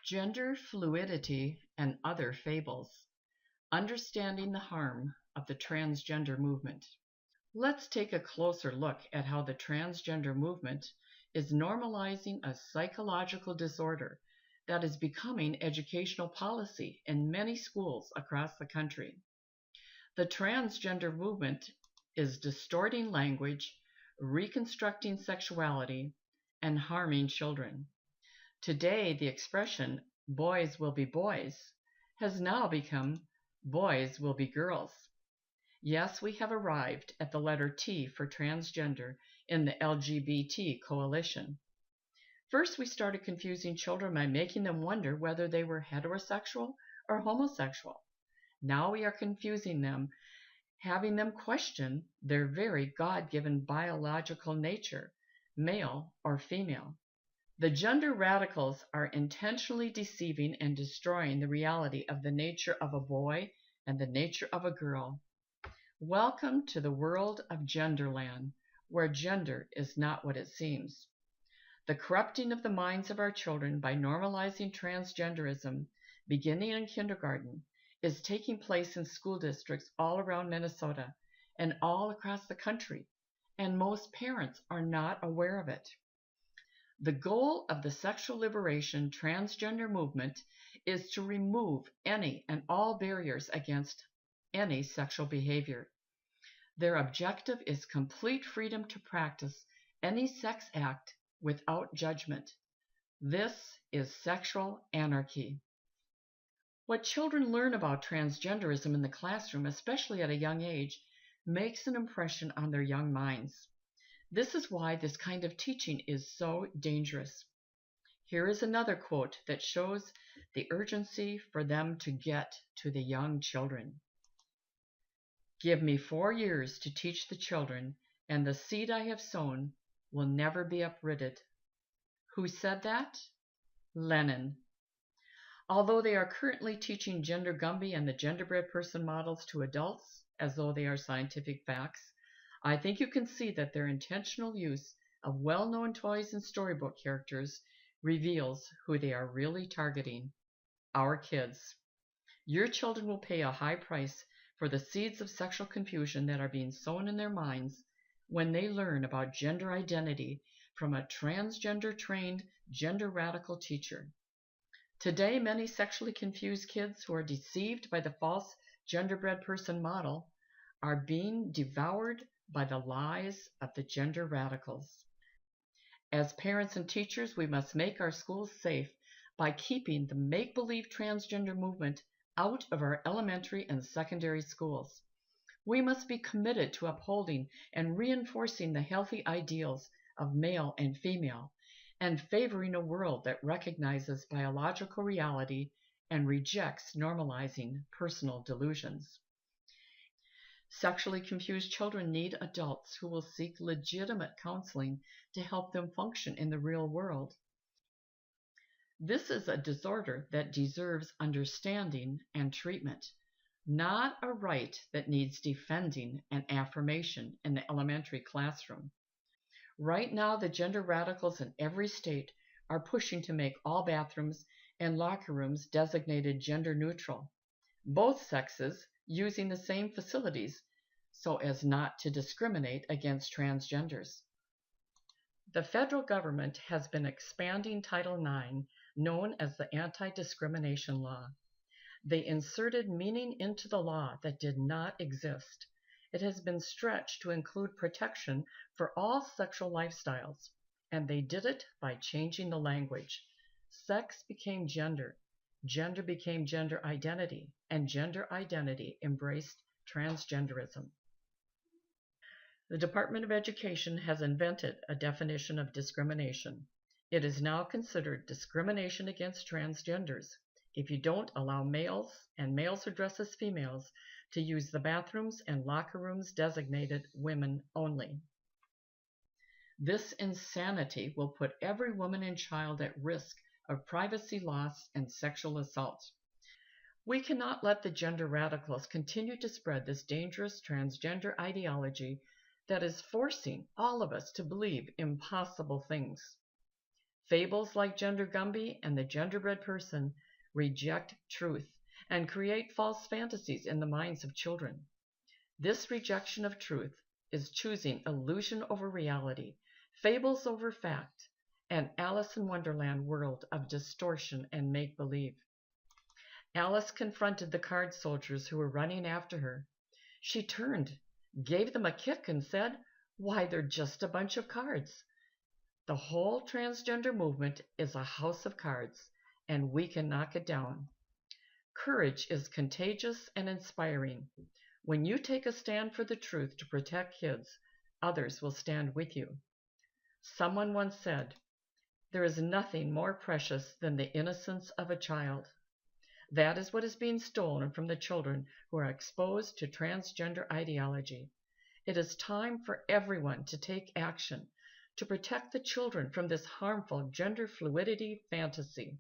Gender Fluidity and Other Fables. Understanding the Harm of the Transgender Movement. Let's take a closer look at how the transgender movement is normalizing a psychological disorder that is becoming educational policy in many schools across the country. The transgender movement is distorting language, reconstructing sexuality, and harming children. Today, the expression boys will be boys has now become boys will be girls. Yes, we have arrived at the letter T for transgender in the LGBT coalition. First, we started confusing children by making them wonder whether they were heterosexual or homosexual. Now we are confusing them, having them question their very God-given biological nature, male or female. The gender radicals are intentionally deceiving and destroying the reality of the nature of a boy and the nature of a girl. Welcome to the world of Genderland, where gender is not what it seems. The corrupting of the minds of our children by normalizing transgenderism, beginning in kindergarten, is taking place in school districts all around Minnesota and all across the country, and most parents are not aware of it. The goal of the sexual liberation transgender movement is to remove any and all barriers against any sexual behavior. Their objective is complete freedom to practice any sex act without judgment. This is sexual anarchy. What children learn about transgenderism in the classroom, especially at a young age, makes an impression on their young minds. This is why this kind of teaching is so dangerous. Here is another quote that shows the urgency for them to get to the young children. Give me 4 years to teach the children, and the seed I have sown will never be uprooted. Who said that? Lenin. Although they are currently teaching gender Gumby and the genderbread person models to adults as though they are scientific facts, I think you can see that their intentional use of well-known toys and storybook characters reveals who they are really targeting: our kids. Your children will pay a high price for the seeds of sexual confusion that are being sown in their minds when they learn about gender identity from a transgender-trained gender radical teacher. Today, many sexually confused kids who are deceived by the false genderbread person model are being devoured by the lies of the gender radicals. As parents and teachers, we must make our schools safe by keeping the make-believe transgender movement out of our elementary and secondary schools. We must be committed to upholding and reinforcing the healthy ideals of male and female, and favoring a world that recognizes biological reality and rejects normalizing personal delusions. Sexually confused children need adults who will seek legitimate counseling to help them function in the real world. This is a disorder that deserves understanding and treatment, not a right that needs defending and affirmation in the elementary classroom. Right now, the gender radicals in every state are pushing to make all bathrooms and locker rooms designated gender neutral, both sexes using the same facilities so as not to discriminate against transgenders. The federal government has been expanding Title IX, known as the Anti-Discrimination Law. They inserted meaning into the law that did not exist. It has been stretched to include protection for all sexual lifestyles, and they did it by changing the language. Sex became gender, gender became gender identity, and gender identity embraced transgenderism. The Department of Education has invented a definition of discrimination. It is now considered discrimination against transgenders if you don't allow males and males who dress as females to use the bathrooms and locker rooms designated women only. This insanity will put every woman and child at risk of privacy loss and sexual assault. We cannot let the gender radicals continue to spread this dangerous transgender ideology that is forcing all of us to believe impossible things. Fables like Gender Gumby and the Genderbread Person reject truth and create false fantasies in the minds of children. This rejection of truth is choosing illusion over reality, fables over fact, an Alice in Wonderland world of distortion and make-believe. Alice confronted the card soldiers who were running after her. She turned, gave them a kick, and said, "Why, they're just a bunch of cards." The whole transgender movement is a house of cards, and we can knock it down. Courage is contagious and inspiring. When you take a stand for the truth to protect kids, others will stand with you. Someone once said, "There is nothing more precious than the innocence of a child." That is what is being stolen from the children who are exposed to transgender ideology. It is time for everyone to take action to protect the children from this harmful gender fluidity fantasy.